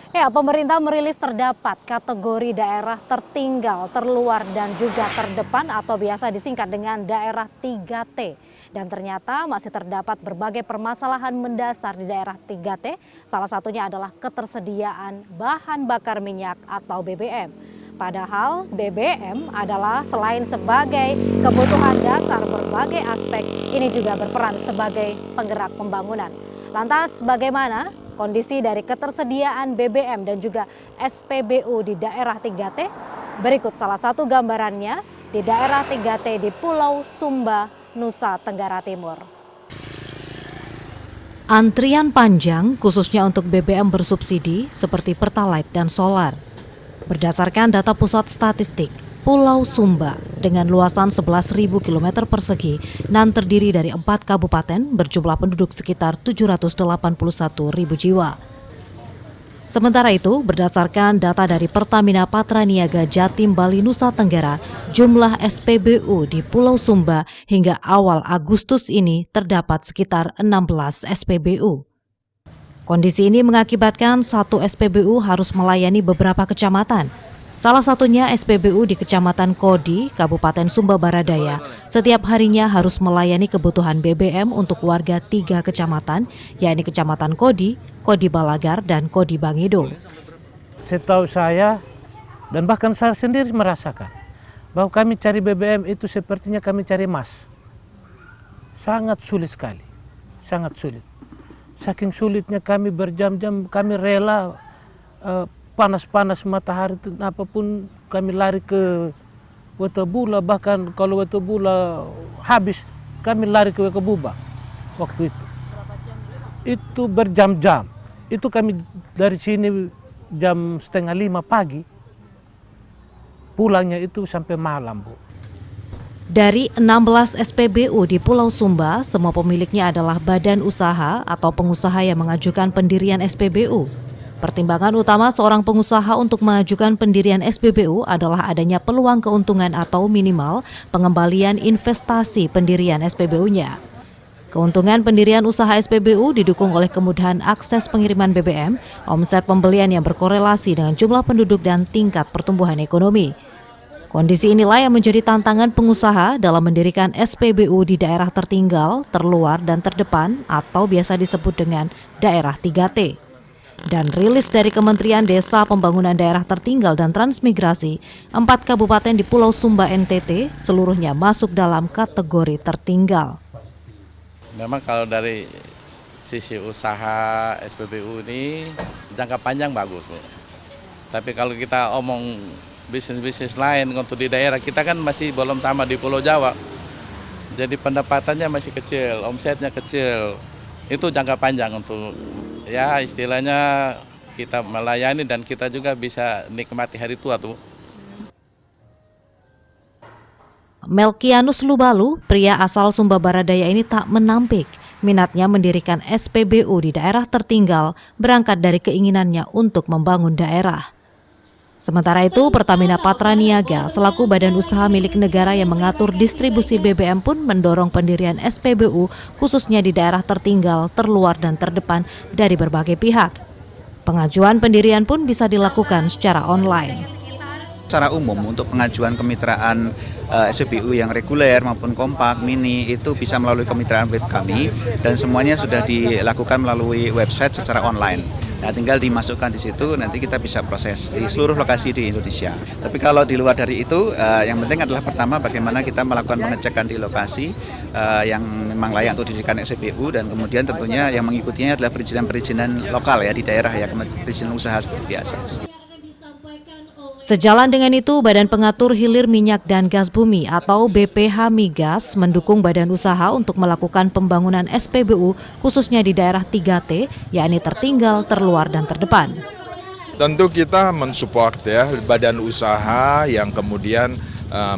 Ya, pemerintah merilis terdapat kategori daerah tertinggal, terluar, dan juga terdepan atau biasa disingkat dengan daerah 3T. Dan ternyata masih terdapat berbagai permasalahan mendasar di daerah 3T. Salah satunya adalah ketersediaan bahan bakar minyak atau BBM. Padahal BBM adalah selain sebagai kebutuhan dasar berbagai aspek, ini juga berperan sebagai penggerak pembangunan. Lantas bagaimana kondisi dari ketersediaan BBM dan juga SPBU di daerah 3T? Berikut salah satu gambarannya di daerah 3T di Pulau Sumba, Nusa Tenggara Timur. Antrian panjang khususnya untuk BBM bersubsidi seperti Pertalite dan solar. Berdasarkan data Pusat Statistik, Pulau Sumba dengan luasan 11.000 km persegi dan terdiri dari 4 kabupaten berjumlah penduduk sekitar 781.000 jiwa. Sementara itu, berdasarkan data dari Pertamina Patraniaga Jatim Bali Nusa Tenggara, jumlah SPBU di Pulau Sumba hingga awal Agustus ini terdapat sekitar 16 SPBU. Kondisi ini mengakibatkan satu SPBU harus melayani beberapa kecamatan. Salah satunya SPBU di Kecamatan Kodi, Kabupaten Sumba Baradaya, setiap harinya harus melayani kebutuhan BBM untuk warga 3 kecamatan, yakni Kecamatan Kodi, Kodi Balagar, dan Kodi Bangido. Setahu saya, dan bahkan saya sendiri merasakan, bahwa kami cari BBM itu sepertinya kami cari emas. Sangat sulit sekali, sangat sulit. Saking sulitnya kami berjam-jam, kami rela panas-panas matahari apapun kami lari ke Wetebula, bahkan kalau Wetebula habis kami lari ke Wekabuba waktu itu. Itu berjam-jam. Itu kami dari sini jam 4:30 pagi, pulangnya itu sampai malam, Bu. Dari 16 SPBU di Pulau Sumba, semua pemiliknya adalah badan usaha atau pengusaha yang mengajukan pendirian SPBU. Pertimbangan utama seorang pengusaha untuk mengajukan pendirian SPBU adalah adanya peluang keuntungan atau minimal pengembalian investasi pendirian SPBU-nya. Keuntungan pendirian usaha SPBU didukung oleh kemudahan akses pengiriman BBM, omset pembelian yang berkorelasi dengan jumlah penduduk dan tingkat pertumbuhan ekonomi. Kondisi inilah yang menjadi tantangan pengusaha dalam mendirikan SPBU di daerah tertinggal, terluar, dan terdepan atau biasa disebut dengan daerah 3T. Dan rilis dari Kementerian Desa Pembangunan Daerah Tertinggal dan Transmigrasi, 4 kabupaten di Pulau Sumba NTT seluruhnya masuk dalam kategori tertinggal. Memang kalau dari sisi usaha SPBU ini jangka panjang bagus, Bu. Tapi kalau kita omong bisnis-bisnis lain untuk di daerah, kita kan masih belum sama di Pulau Jawa. Jadi pendapatannya masih kecil, omsetnya kecil. Itu jangka panjang untuk ya istilahnya kita melayani dan kita juga bisa nikmati hari tua tuh. Melkianus Lubalu, pria asal Sumba Baradaya ini tak menampik. Minatnya mendirikan SPBU di daerah tertinggal berangkat dari keinginannya untuk membangun daerah. Sementara itu, Pertamina Patraniaga selaku badan usaha milik negara yang mengatur distribusi BBM pun mendorong pendirian SPBU khususnya di daerah tertinggal, terluar, dan terdepan dari berbagai pihak. Pengajuan pendirian pun bisa dilakukan secara online. Secara umum untuk pengajuan kemitraan SPBU yang reguler maupun kompak, mini itu bisa melalui kemitraan web kami dan semuanya sudah dilakukan melalui website secara online. Nah, tinggal dimasukkan di situ, nanti kita bisa proses di seluruh lokasi di Indonesia. Tapi kalau di luar dari itu, yang penting adalah pertama bagaimana kita melakukan pengecekan di lokasi yang memang layak untuk didirikan SPBU dan kemudian tentunya yang mengikutinya adalah perizinan-perizinan lokal ya di daerah ya, perizinan usaha seperti biasa. Sejalan dengan itu, Badan Pengatur Hilir Minyak dan Gas Bumi atau BPH Migas mendukung badan usaha untuk melakukan pembangunan SPBU khususnya di daerah 3T, yakni tertinggal, terluar, dan terdepan. Tentu kita mensupport ya badan usaha yang kemudian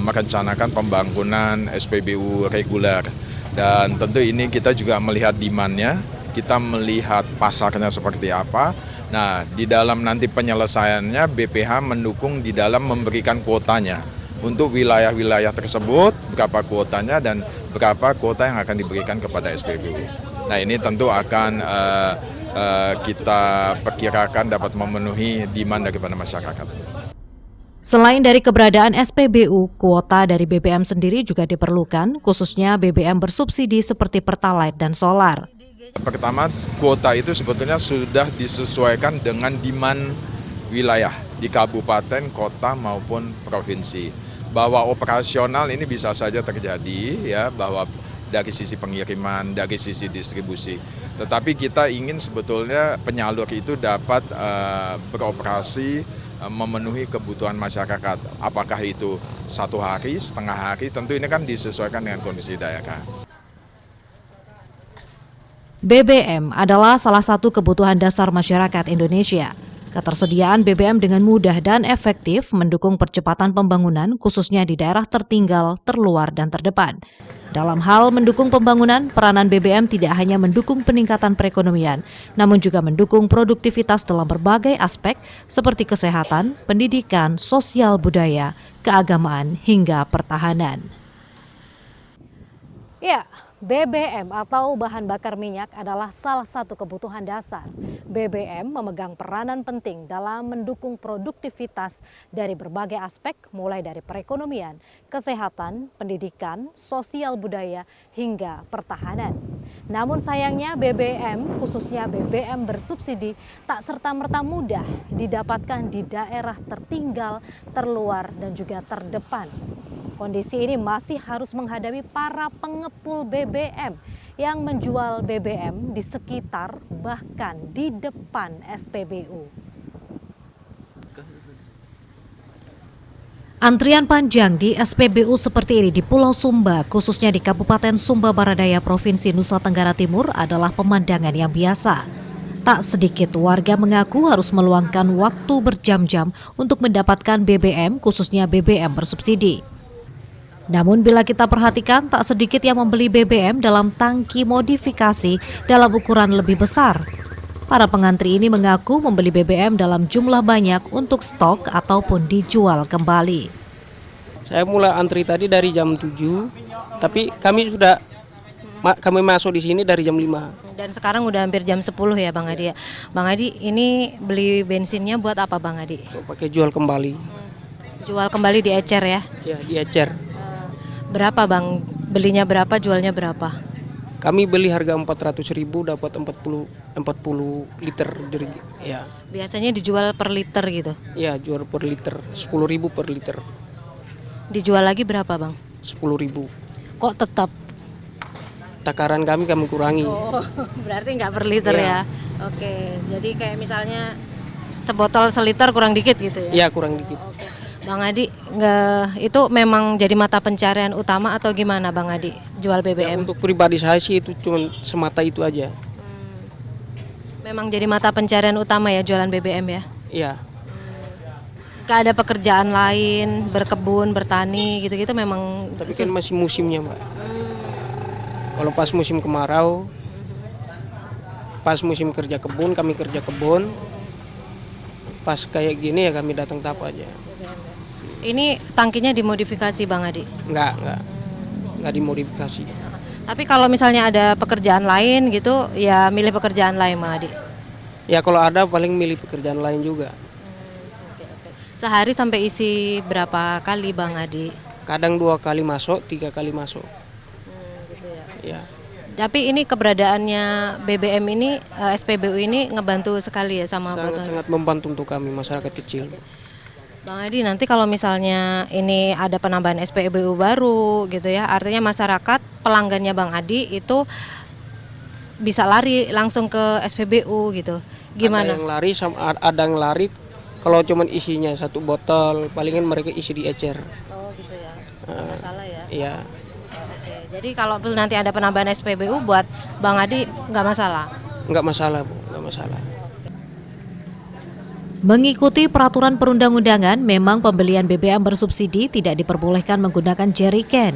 merencanakan pembangunan SPBU reguler. Dan tentu ini kita juga melihat demand-nya, kita melihat pasarnya seperti apa. Nah, di dalam nanti penyelesaiannya BPH mendukung di dalam memberikan kuotanya untuk wilayah-wilayah tersebut, berapa kuotanya dan berapa kuota yang akan diberikan kepada SPBU. Nah, ini tentu akan kita perkirakan dapat memenuhi demand daripada masyarakat. Selain dari keberadaan SPBU, kuota dari BBM sendiri juga diperlukan, khususnya BBM bersubsidi seperti Pertalite dan solar. Pertama, kuota itu sebetulnya sudah disesuaikan dengan demand wilayah di kabupaten, kota maupun provinsi. Bahwa operasional ini bisa saja terjadi ya, bahwa dari sisi pengiriman, dari sisi distribusi. Tetapi kita ingin sebetulnya penyalur itu dapat beroperasi memenuhi kebutuhan masyarakat. Apakah itu 1 hari, setengah hari, tentu ini kan disesuaikan dengan kondisi daerah. BBM adalah salah satu kebutuhan dasar masyarakat Indonesia. Ketersediaan BBM dengan mudah dan efektif mendukung percepatan pembangunan khususnya di daerah tertinggal, terluar, dan terdepan. Dalam hal mendukung pembangunan, peranan BBM tidak hanya mendukung peningkatan perekonomian, namun juga mendukung produktivitas dalam berbagai aspek seperti kesehatan, pendidikan, sosial budaya, keagamaan, hingga pertahanan. Ya, BBM atau bahan bakar minyak adalah salah satu kebutuhan dasar. BBM memegang peranan penting dalam mendukung produktivitas dari berbagai aspek, mulai dari perekonomian, kesehatan, pendidikan, sosial budaya, hingga pertahanan. Namun sayangnya BBM, khususnya BBM bersubsidi, tak serta-merta mudah didapatkan di daerah tertinggal, terluar, dan juga terdepan. Kondisi ini masih harus menghadapi para pengepul BBM yang menjual BBM di sekitar bahkan di depan SPBU. Antrian panjang di SPBU seperti ini di Pulau Sumba, khususnya di Kabupaten Sumba Baradaya, Provinsi Nusa Tenggara Timur adalah pemandangan yang biasa. Tak sedikit warga mengaku harus meluangkan waktu berjam-jam untuk mendapatkan BBM, khususnya BBM bersubsidi. Namun bila kita perhatikan, tak sedikit yang membeli BBM dalam tangki modifikasi dalam ukuran lebih besar. Para pengantri ini mengaku membeli BBM dalam jumlah banyak untuk stok ataupun dijual kembali. Saya mulai antri tadi dari jam 7, tapi kami masuk di sini dari jam 5. Dan sekarang udah hampir jam 10 ya Bang Adi ya. Bang Adi, ini beli bensinnya buat apa Bang Adi? Pakai jual kembali. Jual kembali di ecer ya? Ya, di ecer. Berapa Bang? Belinya berapa, jualnya berapa? Kami beli harga 400.000 dapat 40 liter ya. Biasanya dijual per liter gitu. Ya, jual per liter, 10.000 per liter. Dijual lagi berapa Bang? 10.000. Kok tetap? Takaran kami kurangi. Oh, berarti nggak per liter ya. Oke, jadi kayak misalnya sebotol seliter kurang dikit gitu ya? Iya, kurang dikit. Oke. Bang Adi, itu memang jadi mata pencarian utama atau gimana Bang Adi jual BBM? Ya, untuk pribadi saya sih itu cuma semata itu aja. Memang jadi mata pencarian utama ya jualan BBM ya? Iya. Gak ada pekerjaan lain, berkebun, bertani gitu-gitu memang? Tapi kan masih musimnya Mbak. Kalau pas musim kemarau, pas musim kerja kebun, kami kerja kebun. Pas kayak gini ya kami datang tap aja. Ini tangkinya dimodifikasi Bang Adi? Enggak dimodifikasi. Tapi kalau misalnya ada pekerjaan lain gitu, ya milih pekerjaan lain Bang Adi? Ya kalau ada paling milih pekerjaan lain juga. Sehari sampai isi berapa kali Bang Adi? Kadang 2 kali masuk, 3 kali masuk. Gitu ya. Ya. Tapi ini keberadaannya BBM ini, SPBU ini ngebantu sekali ya sama Sangat membantu untuk kami masyarakat kecil. Bang Adi, nanti kalau misalnya ini ada penambahan SPBU baru gitu ya, artinya masyarakat pelanggannya Bang Adi itu bisa lari langsung ke SPBU gitu. Gimana? Ada yang lari kalau cuman isinya 1 botol, palingan mereka isi di ecer. Oh gitu ya. Nggak masalah ya. Iya. Oke, jadi kalau nanti ada penambahan SPBU buat Bang Adi nggak masalah? Nggak masalah Bu, nggak masalah. Mengikuti peraturan perundang-undangan, memang pembelian BBM bersubsidi tidak diperbolehkan menggunakan jerrycan.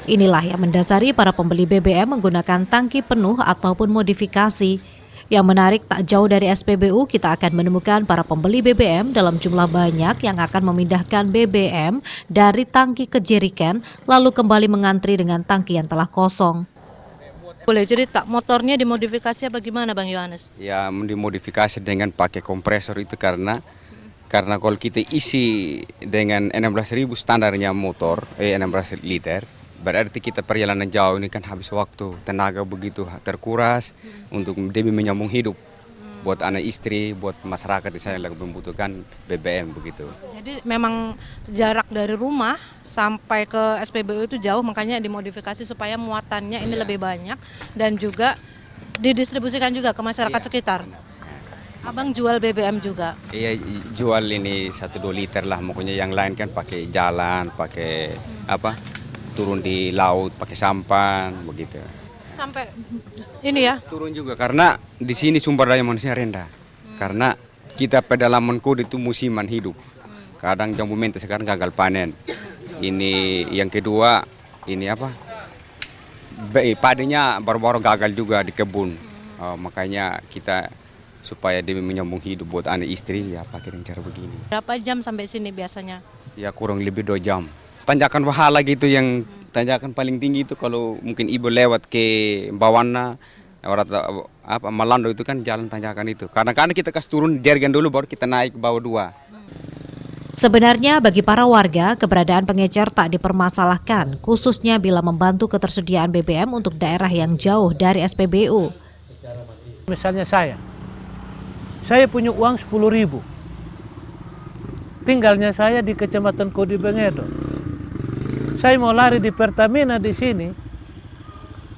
Inilah yang mendasari para pembeli BBM menggunakan tangki penuh ataupun modifikasi. Yang menarik, tak jauh dari SPBU kita akan menemukan para pembeli BBM dalam jumlah banyak yang akan memindahkan BBM dari tangki ke jerrycan lalu kembali mengantri dengan tangki yang telah kosong. boleh cerita motornya dimodifikasi apa gimana Bang Yohanes? Ya dimodifikasi dengan pakai kompresor itu karena kalau kita isi dengan 16.000 standarnya motor 16 liter, berarti kita perjalanan jauh ini kan habis waktu, tenaga begitu terkuras untuk demi menyambung hidup buat anak istri, buat masyarakat di sana yang membutuhkan BBM begitu. Jadi memang jarak dari rumah sampai ke SPBU itu jauh, makanya dimodifikasi supaya muatannya ini lebih banyak dan juga didistribusikan juga ke masyarakat sekitar. Abang jual BBM juga? Iya, jual ini 1-2 liter lah, makanya yang lain kan pakai jalan, pakai turun di laut, pakai sampan begitu. Sampai ini ya? Turun juga karena di sini sumber daya manusia rendah. Karena kita pedalaman kode itu musiman hidup. Kadang jambu mente sekarang gagal panen. Ini yang kedua, ini padanya baru-baru gagal juga di kebun. Makanya kita supaya demi menyambung hidup buat anak istri ya pakai dengan cara begini. Berapa jam sampai sini biasanya? Ya kurang lebih 2 jam. Tanjakan Wahala gitu yang tanjakan paling tinggi itu kalau mungkin ibu lewat ke Bawana, Malando itu kan jalan tanjakan itu. Kadang-kadang kita kasih turun Jergen dulu baru kita naik bawah 2. Sebenarnya bagi para warga, keberadaan pengecer tak dipermasalahkan, khususnya bila membantu ketersediaan BBM untuk daerah yang jauh dari SPBU. Misalnya saya punya uang 10.000. Tinggalnya saya di Kecamatan Kodi Bengedo. Saya mau lari di Pertamina di sini,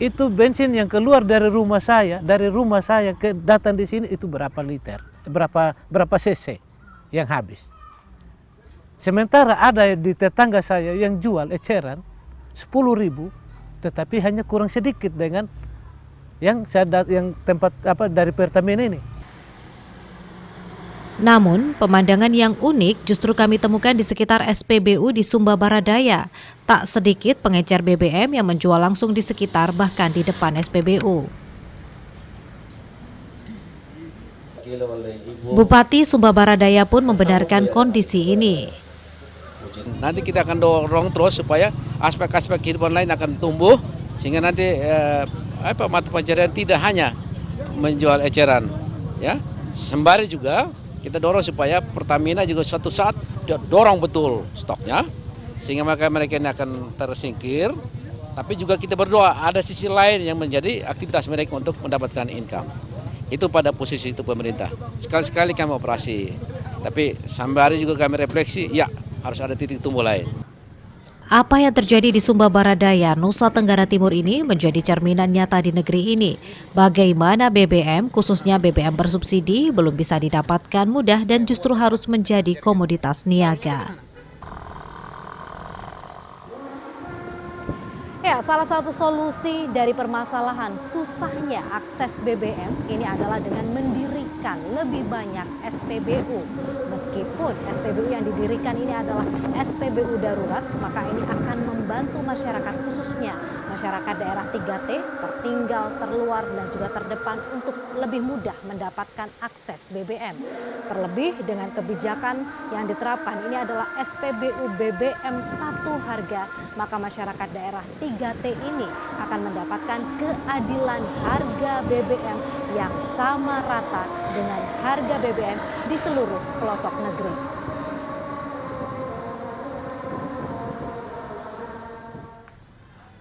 itu bensin yang keluar dari rumah saya ke datang di sini itu berapa liter, berapa cc yang habis. Sementara ada di tetangga saya yang jual eceran 10.000, tetapi hanya kurang sedikit dengan yang tempat dari Pertamina ini. Namun, pemandangan yang unik justru kami temukan di sekitar SPBU di Sumba Baradaya. Tak sedikit pengecer BBM yang menjual langsung di sekitar bahkan di depan SPBU. Bupati Sumba Baradaya pun membenarkan kondisi ini. Nanti kita akan dorong terus supaya aspek-aspek kehidupan lain akan tumbuh sehingga nanti mata pencarian tidak hanya menjual eceran, ya. Sembari juga kita dorong supaya Pertamina juga suatu saat dorong betul stoknya sehingga mereka ini akan tersingkir. Tapi juga kita berdoa ada sisi lain yang menjadi aktivitas mereka untuk mendapatkan income. Itu pada posisi itu pemerintah. Sekali-sekali kami operasi, tapi sembari juga kami refleksi, ya harus ada titik tumbuh lain. Apa yang terjadi di Sumba Baradaya, Nusa Tenggara Timur ini menjadi cerminan nyata di negeri ini. Bagaimana BBM, khususnya BBM bersubsidi, belum bisa didapatkan mudah dan justru harus menjadi komoditas niaga. Ya, salah satu solusi dari permasalahan susahnya akses BBM ini adalah dengan mendirikan lebih banyak SPBU. Meskipun SPBU yang didirikan ini adalah SPBU darurat, maka ini akan membantu masyarakat khususnya masyarakat daerah 3T, tertinggal, terluar, dan juga terdepan untuk lebih mudah mendapatkan akses BBM. Terlebih dengan kebijakan yang diterapkan ini adalah SPBU BBM satu harga, maka masyarakat daerah 3T ini akan mendapatkan keadilan harga BBM yang sama rata dengan harga BBM di seluruh pelosok negeri.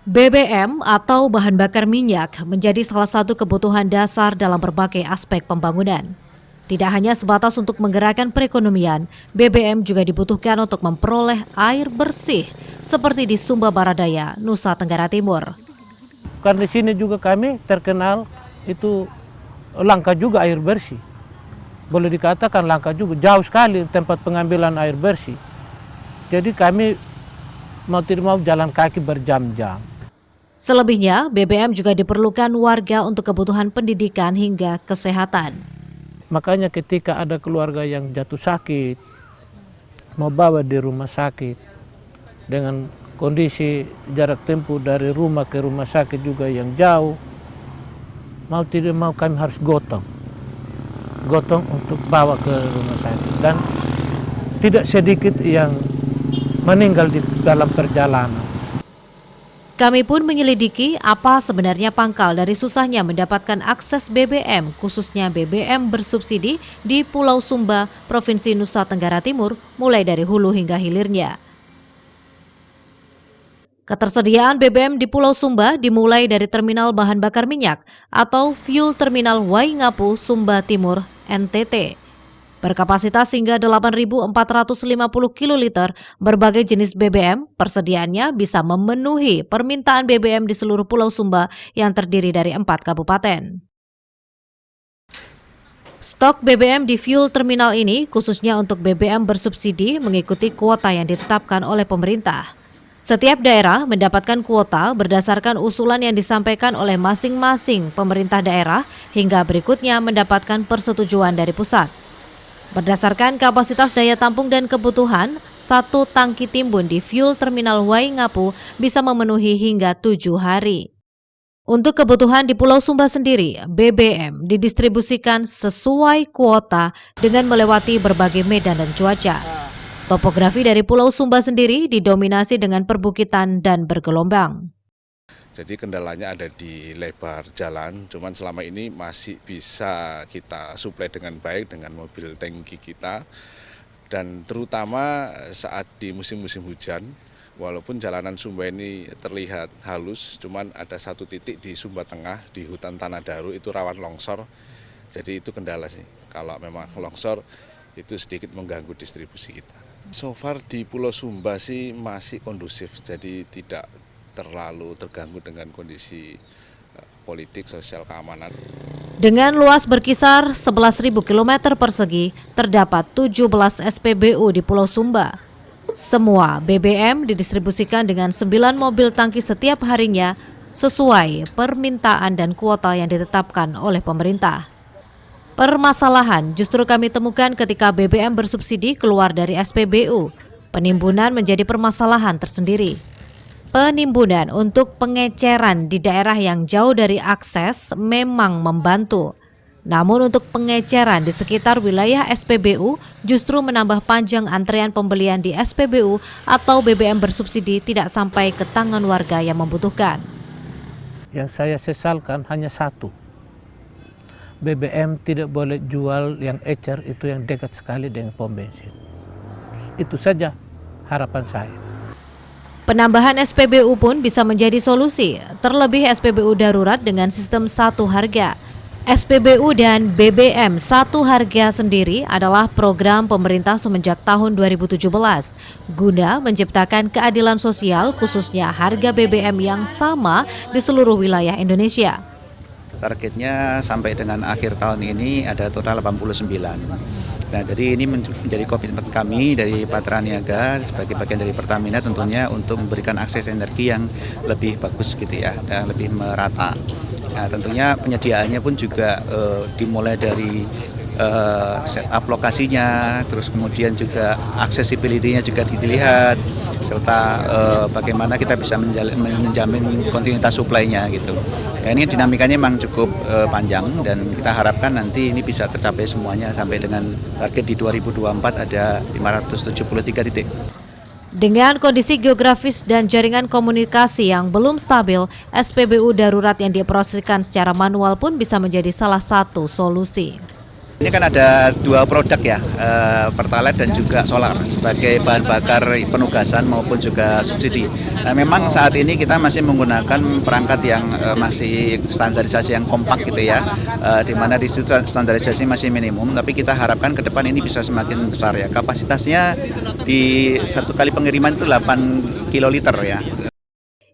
BBM atau bahan bakar minyak menjadi salah satu kebutuhan dasar dalam berbagai aspek pembangunan. Tidak hanya sebatas untuk menggerakkan perekonomian, BBM juga dibutuhkan untuk memperoleh air bersih, seperti di Sumba Baradaya, Nusa Tenggara Timur. Karena di sini juga kami terkenal itu langka juga air bersih. Boleh dikatakan langka juga, jauh sekali tempat pengambilan air bersih. Jadi kami mau tidak mau jalan kaki berjam-jam. Selebihnya, BBM juga diperlukan warga untuk kebutuhan pendidikan hingga kesehatan. Makanya ketika ada keluarga yang jatuh sakit, mau bawa di rumah sakit, dengan kondisi jarak tempuh dari rumah ke rumah sakit juga yang jauh, mau tidak mau kami harus gotong untuk bawa ke rumah sakit. Dan tidak sedikit yang meninggal di dalam perjalanan. Kami pun menyelidiki apa sebenarnya pangkal dari susahnya mendapatkan akses BBM, khususnya BBM bersubsidi di Pulau Sumba, Provinsi Nusa Tenggara Timur, mulai dari hulu hingga hilirnya. Ketersediaan BBM di Pulau Sumba dimulai dari terminal bahan bakar minyak atau Fuel Terminal Waingapu, Sumba Timur, NTT. Berkapasitas hingga 8.450 kiloliter berbagai jenis BBM, persediaannya bisa memenuhi permintaan BBM di seluruh Pulau Sumba yang terdiri dari 4 kabupaten. Stok BBM di fuel terminal ini khususnya untuk BBM bersubsidi mengikuti kuota yang ditetapkan oleh pemerintah. Setiap daerah mendapatkan kuota berdasarkan usulan yang disampaikan oleh masing-masing pemerintah daerah hingga berikutnya mendapatkan persetujuan dari pusat. Berdasarkan kapasitas daya tampung dan kebutuhan, 1 tangki timbun di fuel terminal Waingapu bisa memenuhi hingga 7 hari. Untuk kebutuhan di Pulau Sumba sendiri, BBM didistribusikan sesuai kuota dengan melewati berbagai medan dan cuaca. Topografi dari Pulau Sumba sendiri didominasi dengan perbukitan dan bergelombang. Jadi kendalanya ada di lebar jalan, cuman selama ini masih bisa kita suplai dengan baik dengan mobil tangki kita. Dan terutama saat di musim-musim hujan, walaupun jalanan Sumba ini terlihat halus, cuman ada satu titik di Sumba Tengah, di hutan Tanah Daru itu rawan longsor. Jadi itu kendala sih, kalau memang longsor itu sedikit mengganggu distribusi kita. So far di Pulau Sumba sih masih kondusif, jadi tidak terlalu terganggu dengan kondisi politik, sosial, keamanan. Dengan luas berkisar 11.000 km persegi, terdapat 17 SPBU di Pulau Sumba. Semua BBM didistribusikan dengan 9 mobil tangki setiap harinya sesuai permintaan dan kuota yang ditetapkan oleh pemerintah. Permasalahan justru kami temukan ketika BBM bersubsidi keluar dari SPBU. Penimbunan menjadi permasalahan tersendiri. Penimbunan untuk pengeceran di daerah yang jauh dari akses memang membantu. Namun untuk pengeceran di sekitar wilayah SPBU justru menambah panjang antrean pembelian di SPBU atau BBM bersubsidi tidak sampai ke tangan warga yang membutuhkan. Yang saya sesalkan hanya satu. BBM tidak boleh jual yang ecer itu yang dekat sekali dengan pom bensin. Itu saja harapan saya. Penambahan SPBU pun bisa menjadi solusi, terlebih SPBU darurat dengan sistem satu harga. SPBU dan BBM satu harga sendiri adalah program pemerintah semenjak tahun 2017 guna menciptakan keadilan sosial khususnya harga BBM yang sama di seluruh wilayah Indonesia. Targetnya sampai dengan akhir tahun ini ada total 89. Nah, jadi ini menjadi komitmen kami dari Patra Niaga sebagai bagian dari Pertamina tentunya untuk memberikan akses energi yang lebih bagus gitu ya dan lebih merata. Nah, tentunya penyediaannya pun juga dimulai dari setup lokasinya, terus kemudian juga accessibility-nya juga dilihat, serta bagaimana kita bisa menjamin kontinuitas supply-nya gitu. Ya, ini dinamikanya memang cukup panjang dan kita harapkan nanti ini bisa tercapai semuanya sampai dengan target di 2024 ada 573 titik. Dengan kondisi geografis dan jaringan komunikasi yang belum stabil, SPBU darurat yang dioperasikan secara manual pun bisa menjadi salah satu solusi. Ini kan ada 2 produk ya, Pertalite dan juga solar sebagai bahan bakar penugasan maupun juga subsidi. Nah, memang saat ini kita masih menggunakan perangkat yang masih standarisasi yang kompak gitu ya, di mana di situ standarisasi masih minimum, tapi kita harapkan ke depan ini bisa semakin besar ya. Kapasitasnya di satu kali pengiriman itu 8 kiloliter ya.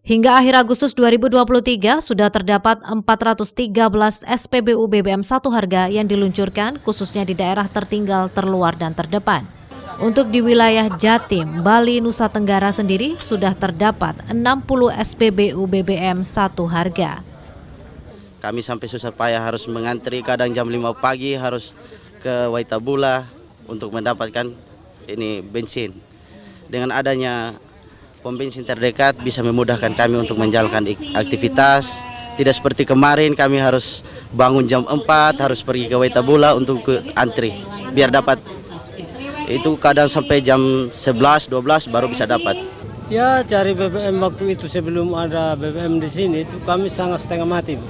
Hingga akhir Agustus 2023 sudah terdapat 413 SPBU BBM satu harga yang diluncurkan khususnya di daerah tertinggal, terluar, dan terdepan. Untuk di wilayah Jatim, Bali, Nusa Tenggara sendiri sudah terdapat 60 SPBU BBM satu harga. Kami sampai susah payah harus mengantri, kadang jam 5 pagi harus ke Waitabula untuk mendapatkan ini bensin. Dengan adanya pom bensin terdekat bisa memudahkan kami untuk menjalankan aktivitas. Tidak seperti kemarin kami harus bangun jam 4, harus pergi ke Waitabula untuk antri. Biar dapat, itu kadang sampai jam 11, 12 baru bisa dapat. Ya, cari BBM waktu itu sebelum ada BBM di sini itu kami sangat setengah mati, Bu.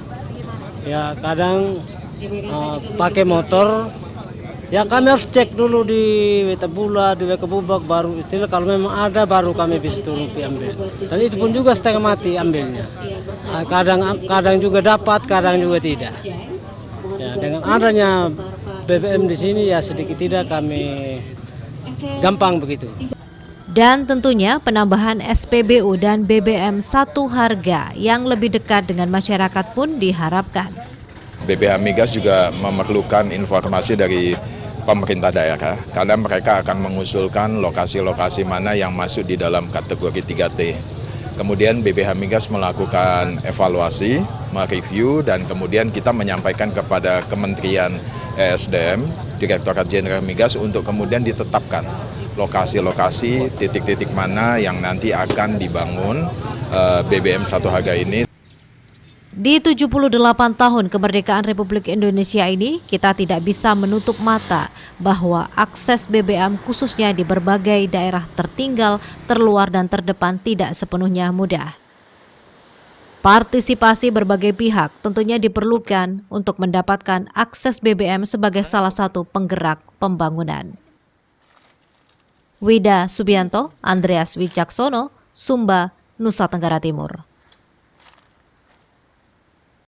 Ya, kadang pakai motor. Ya, kami harus cek dulu di Wetabula, di Wekabubak, baru istilah kalau memang ada baru kami bisa turun ambil. Dan itu pun juga setengah mati ambilnya. Kadang juga dapat, kadang juga tidak. Ya, dengan adanya BBM di sini ya sedikit tidak kami gampang begitu. Dan tentunya penambahan SPBU dan BBM satu harga yang lebih dekat dengan masyarakat pun diharapkan. BPH Migas juga memerlukan informasi dari pemerintah daerah karena mereka akan mengusulkan lokasi-lokasi mana yang masuk di dalam kategori 3T. Kemudian BPH Migas melakukan evaluasi, mereview, dan kemudian kita menyampaikan kepada Kementerian ESDM, Direktorat Jenderal Migas untuk kemudian ditetapkan lokasi-lokasi, titik-titik mana yang nanti akan dibangun BBM satu harga ini. Di 78 tahun kemerdekaan Republik Indonesia ini, kita tidak bisa menutup mata bahwa akses BBM khususnya di berbagai daerah tertinggal, terluar dan terdepan tidak sepenuhnya mudah. Partisipasi berbagai pihak tentunya diperlukan untuk mendapatkan akses BBM sebagai salah satu penggerak pembangunan. Wida Subianto, Andreas Wicaksono, Sumba, Nusa Tenggara Timur.